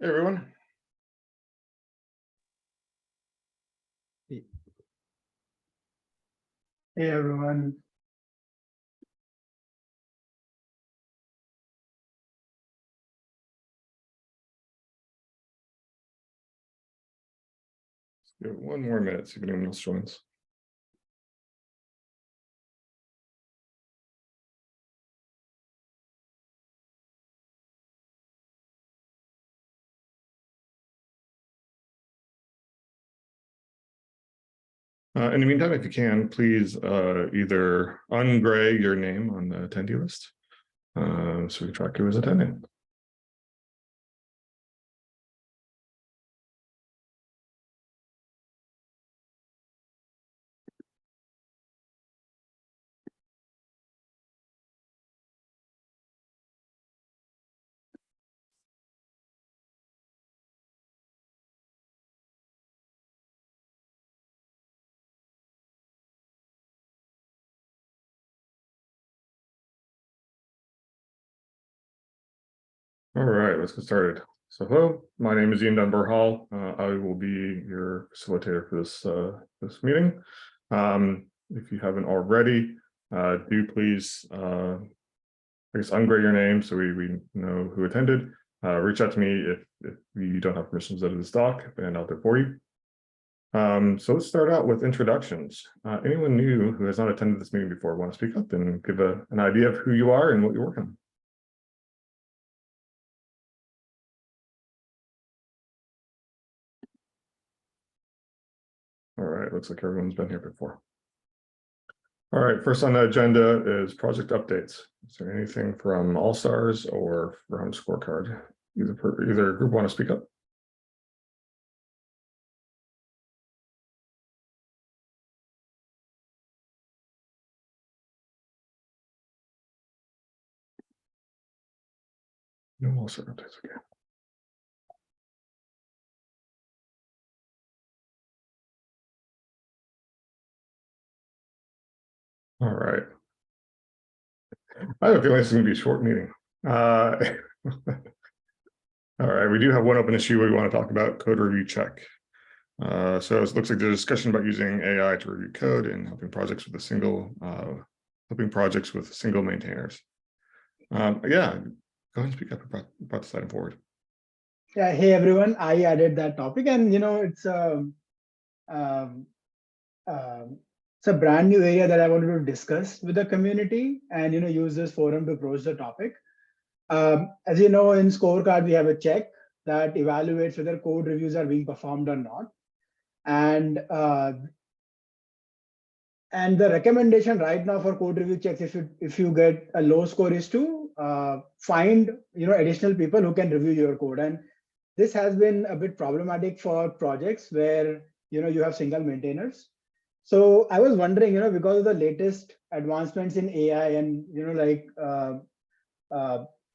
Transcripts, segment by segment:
Hey, everyone. Hey everyone. Give it 1 more minute, see if anyone else joins. In the meantime, if you can, please either ungray your name on the attendee list so we can track you as attending. All right, let's get started. So hello, my name is Ian Dunbar Hall. I will be your facilitator for this meeting. If you haven't already, do please I guess ungray your name so we know who attended. Reach out to me if you don't have permissions out of this doc, and I'll do it for you. So let's start out with introductions. Anyone new who has not attended this meeting before want to speak up and give an idea of who you are and what you're working on? All right, looks like everyone's been here before. All right, first on the agenda is project updates. Is there anything from All Stars or from Scorecard? Either group want to speak up? No All Star updates, okay. All right. I have a feeling this is going to be a short meeting. All right, we do have one open issue we want to talk about, code review check. So it looks like there's a discussion about using AI to review code and helping projects with single maintainers. Yeah, go ahead and speak up about this item forward. Yeah, hey everyone. I added that topic, and it's a brand new area that I wanted to discuss with the community, and use this forum to broach the topic. As you know, in Scorecard we have a check that evaluates whether code reviews are being performed or not, and the recommendation right now for code review checks, if you get a low score, is to find additional people who can review your code. And this has been a bit problematic for projects where you have single maintainers. So I was wondering, because of the latest advancements in AI, and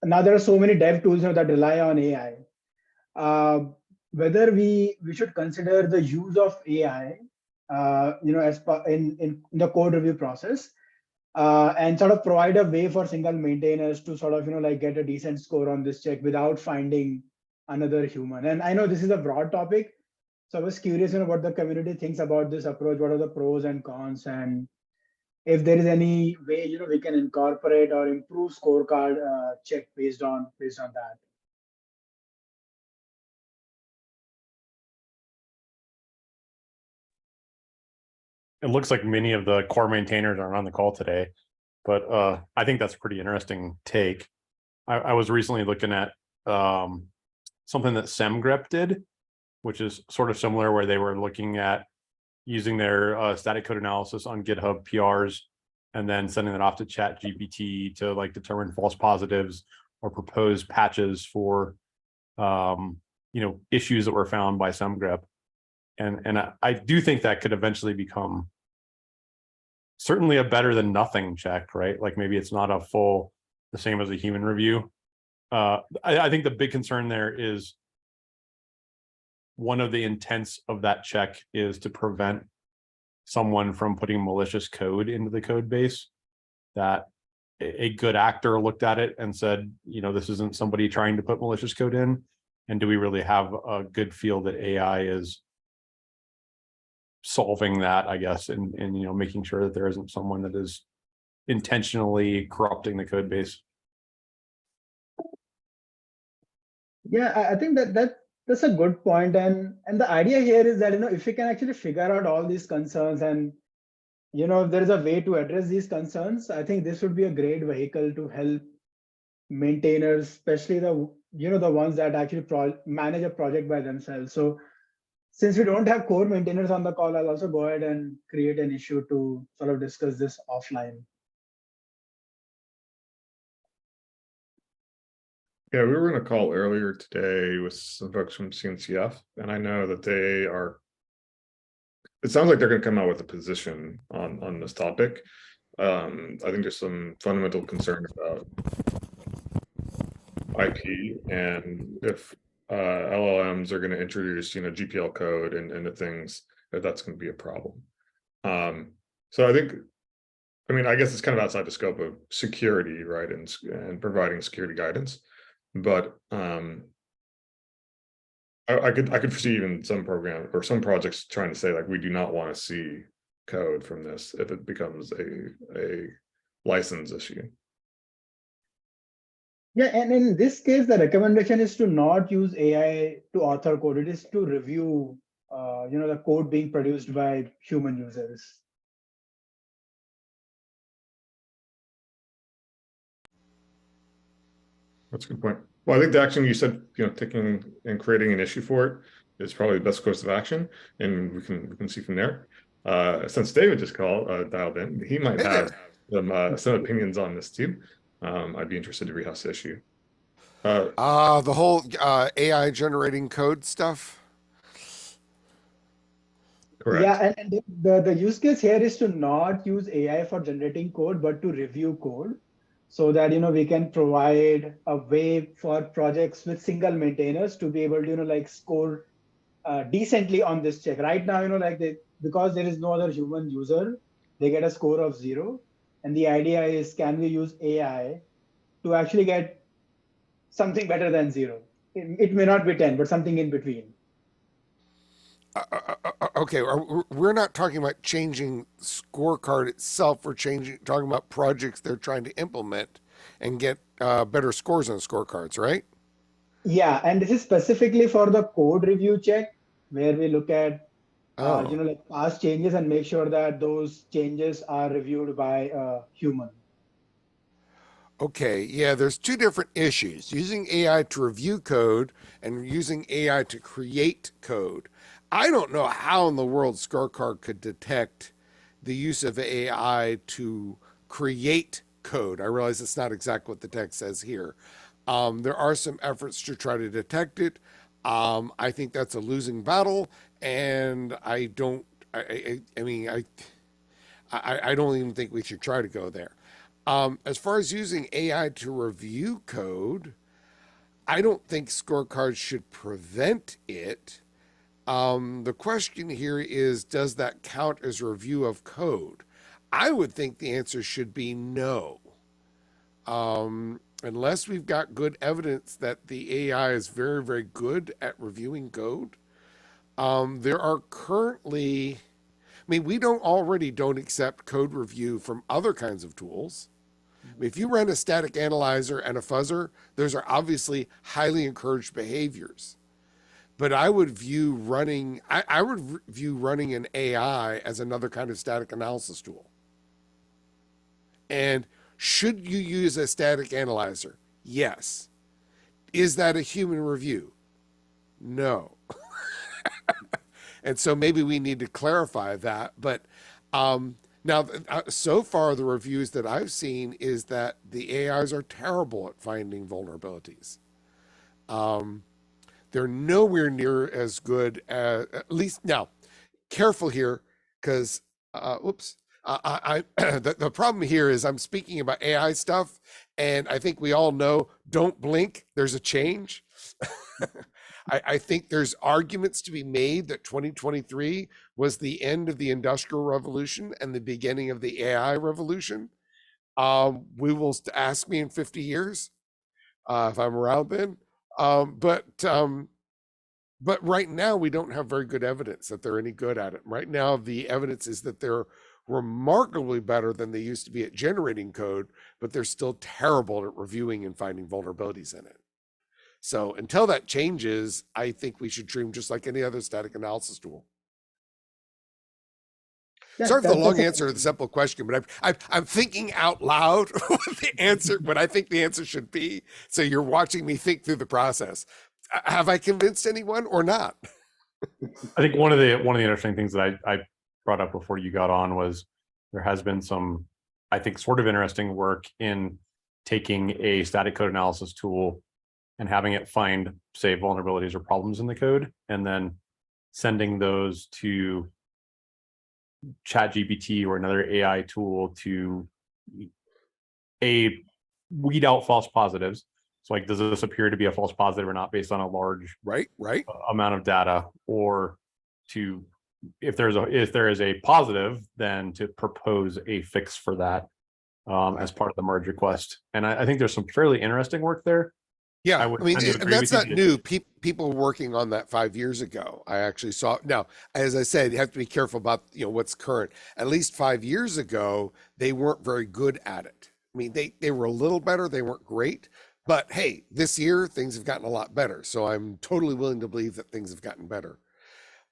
now there are so many dev tools that rely on AI, whether we should consider the use of AI as in the code review process, and sort of provide a way for single maintainers to sort of get a decent score on this check without finding another human. And I know this is a broad topic, so I was curious what the community thinks about this approach. What are the pros and cons, and if there is any way we can incorporate or improve scorecard check based on that. It looks like many of the core maintainers are on the call today, but I think that's a pretty interesting take. I was recently looking at something that SemGrep did, which is sort of similar, where they were looking at using their static code analysis on GitHub PRs and then sending that off to ChatGPT to determine false positives or propose patches for issues that were found by SemGrep. And I do think that could eventually become certainly a better than nothing check, right? Like maybe it's not the same as a human review. I think the big concern there is one of the intents of that check is to prevent someone from putting malicious code into the code base, that a good actor looked at it and said, this isn't somebody trying to put malicious code in. And do we really have a good feel that AI is solving that, I guess, and making sure that there isn't someone that is intentionally corrupting the code base? Yeah, I think that's a good point. And the idea here is that, if we can actually figure out all these concerns, and if there is a way to address these concerns, I think this would be a great vehicle to help maintainers, especially the ones that actually manage a project by themselves. So since we don't have core maintainers on the call, I'll also go ahead and create an issue to sort of discuss this offline. Yeah, we were in a call earlier today with some folks from CNCF, and I know that it sounds like they're going to come out with a position on this topic. I think there's some fundamental concern about IP, and if LLMs are going to introduce GPL code and into things, that's going to be a problem. So I guess it's kind of outside the scope of security, right, and providing security guidance, but I could foresee even some program or some projects trying to say, like, we do not want to see code from this if it becomes a license issue. Yeah, and in this case, the recommendation is to not use AI to author code. It is to review, the code being produced by human users. That's a good point. Well, I think the action you said, taking and creating an issue for it is probably the best course of action, and we can see from there. Since David just dialed in, he might have some opinions on this too. I'd be interested to rehash the issue. The whole AI generating code stuff. Correct. Yeah, and the use case here is to not use AI for generating code, but to review code, so that we can provide a way for projects with single maintainers to be able to score decently on this check. Right now, because there is no other human user, they get a score of 0. And the idea is, can we use AI to actually get something better than 0? It may not be 10, but something in between. Okay, we're not talking about changing scorecard itself. We're talking about projects they're trying to implement and get better scores on scorecards, right? Yeah, and this is specifically for the code review check, where we look at past changes and make sure that those changes are reviewed by a human. Okay, yeah, there's two different issues: using AI to review code and using AI to create code. I don't know how in the world Scorecard could detect the use of AI to create code. I realize it's not exactly what the text says here. There are some efforts to try to detect it. I think that's a losing battle, and I don't even think we should try to go there. As far as using AI to review code, I don't think Scorecards should prevent it. The question here is, does that count as a review of code? I would think the answer should be no. Unless we've got good evidence that the AI is very, very good at reviewing code. There are currently, we don't accept code review from other kinds of tools. If you run a static analyzer and a fuzzer, those are obviously highly encouraged behaviors. But I would view running an AI as another kind of static analysis tool. And should you use a static analyzer? Yes. Is that a human review? No. And so maybe we need to clarify that. But now, so far, the reviews that I've seen is that the AIs are terrible at finding vulnerabilities. They're nowhere near as good at least now. Careful here, because the problem here is I'm speaking about AI stuff, and I think we all know, don't blink, there's a change. I think there's arguments to be made that 2023 was the end of the Industrial Revolution and the beginning of the AI revolution. We will ask me in 50 years if I'm around then. But right now we don't have very good evidence that they're any good at it. Right now, the evidence is that they're remarkably better than they used to be at generating code, but they're still terrible at reviewing and finding vulnerabilities in it. So until that changes, I think we should treat them just like any other static analysis tool. Yeah, Sorry for the that's long a- answer to the simple question, but I'm thinking out loud what the answer, what I think the answer should be. So you're watching me think through the process. Have I convinced anyone or not? I think one of the interesting things that I brought up before you got on was there has been some, I think, sort of interesting work in taking a static code analysis tool and having it find, say, vulnerabilities or problems in the code, and then sending those to ChatGPT or another AI tool to weed out false positives. So, like, does this appear to be a false positive or not based on a large Right. amount of data, or to, if there is a positive, then to propose a fix for that as part of the merge request. And I think there's some fairly interesting work there. Yeah, I would I mean, kind of and agree that's with not you. new. People were working on that 5 years ago. I actually saw. Now, as I said, you have to be careful about what's current. At least 5 years ago, they weren't very good at it. I mean, they were a little better. They weren't great, but hey, this year things have gotten a lot better. So I'm totally willing to believe that things have gotten better.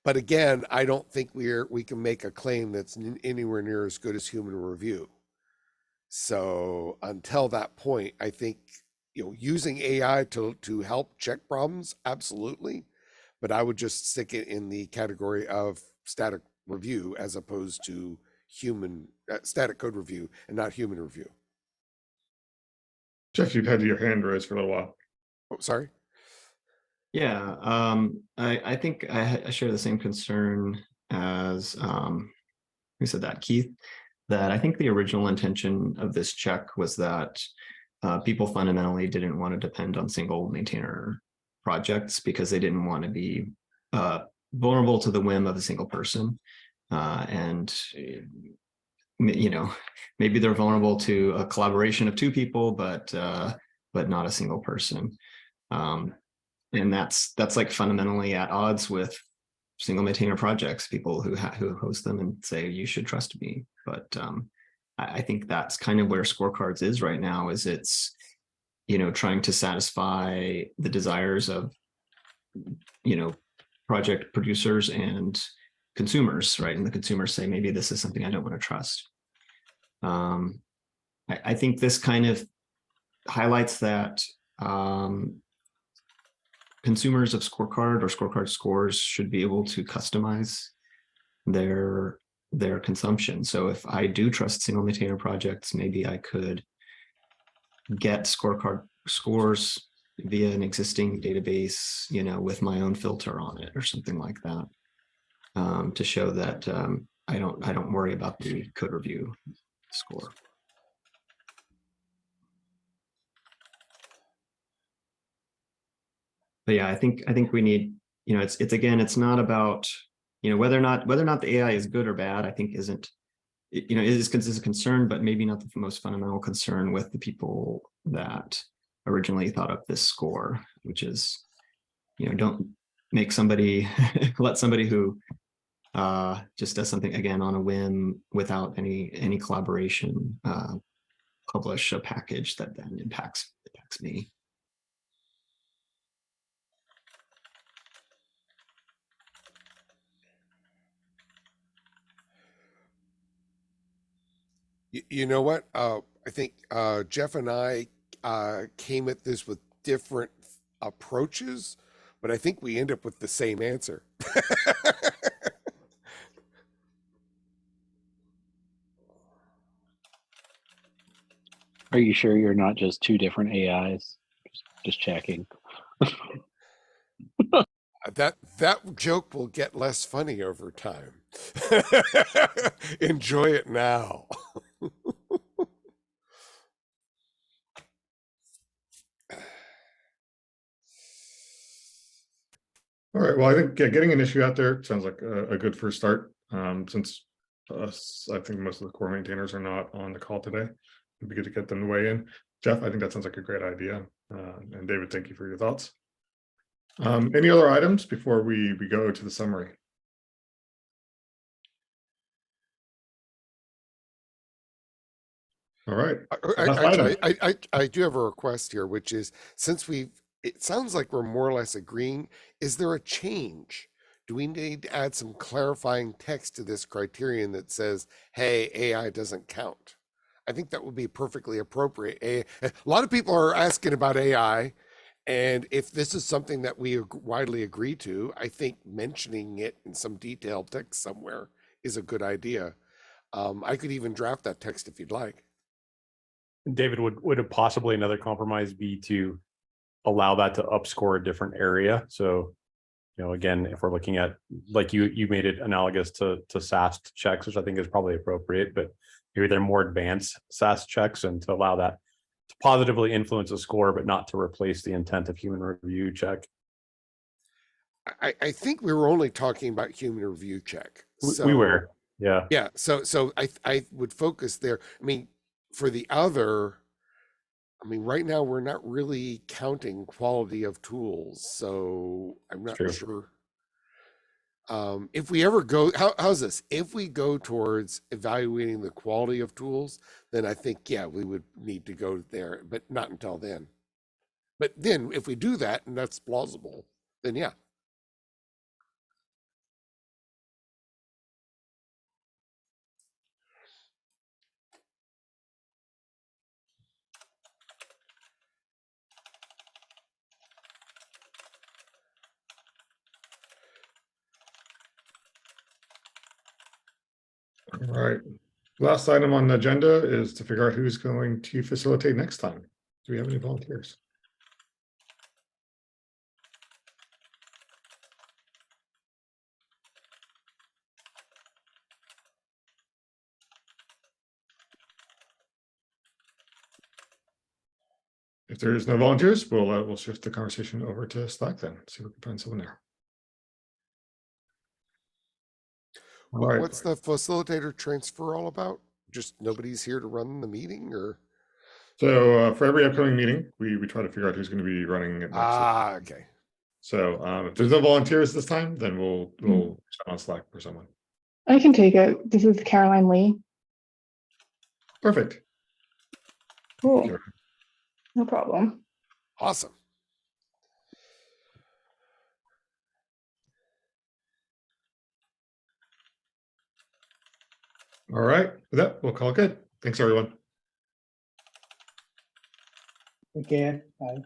But again, I don't think we can make a claim that's anywhere near as good as human review. So until that point, I think using AI to help check problems, absolutely. But I would just stick it in the category of static review as opposed to human static code review and not human review. Jeff, you've had your hand raised for a little while. Oh, sorry. Yeah, I think I share the same concern as who said that, Keith, that I think the original intention of this check was that people fundamentally didn't want to depend on single maintainer projects because they didn't want to be vulnerable to the whim of a single person. And maybe they're vulnerable to a collaboration of two people, but not a single person. And that's like fundamentally at odds with single maintainer projects, people who host them and say, you should trust me. But I think that's kind of where Scorecards is right now, is it's, trying to satisfy the desires of, project producers and consumers, right? And the consumers say, maybe this is something I don't want to trust. I think this kind of highlights that consumers of Scorecard or Scorecard scores should be able to customize their consumption. So if I do trust single maintainer projects, maybe I could get Scorecard scores via an existing database, with my own filter on it or something like that, to show that I don't worry about the code review score. But yeah, I think we need, it's again, it's not about, whether or not the AI is good or bad, I think isn't, it is a concern, but maybe not the most fundamental concern with the people that originally thought up this score, which is, don't make somebody let somebody who just does something again on a whim without any collaboration publish a package that then impacts me. You know what? I think Jeff and I came at this with different approaches, but I think we end up with the same answer. Are you sure you're not just two different AIs? Just checking. That joke will get less funny over time. Enjoy it now. All right, well, I think getting an issue out there sounds like a good first start. Since I think most of the core maintainers are not on the call today, it'd be good to get them to weigh in. Jeff, I think that sounds like a great idea. And David, thank you for your thoughts. Any other items before we go to the summary? All right. Last item. I do have a request here, which is, since it sounds like we're more or less agreeing, is there a change? Do we need to add some clarifying text to this criterion that says, hey, AI doesn't count? I think that would be perfectly appropriate. A lot of people are asking about AI, and if this is something that we widely agree to, I think mentioning it in some detailed text somewhere is a good idea. I could even draft that text if you'd like. David, would it possibly another compromise be to allow that to upscore a different area? So, again, if we're looking at, like you made it analogous to SAST checks, which I think is probably appropriate, but maybe they're more advanced SAST checks, and to allow that to positively influence a score, but not to replace the intent of human review check. I think we were only talking about human review check. We were, yeah. Yeah. So I would focus there. I mean, for the other, right now we're not really counting quality of tools, so I'm not sure. If we ever go, how's this? If we go towards evaluating the quality of tools, then I think, yeah, we would need to go there, but not until then. But then if we do that, and that's plausible, then yeah. All right. Last item on the agenda is to figure out who's going to facilitate next time. Do we have any volunteers? If there's no volunteers, we'll shift the conversation over to Slack then. See if we can find someone there. All right. What's the facilitator transfer all about? Just nobody's here to run the meeting, or? So for every upcoming meeting, we try to figure out who's going to be running it next. Okay. So if there's no volunteers this time, then we'll chat on Slack for someone. I can take it. This is Caroline Lee. Perfect. Cool. Sure. No problem. Awesome. All right. With that, we'll call it good. Thanks, everyone. Take care. Bye.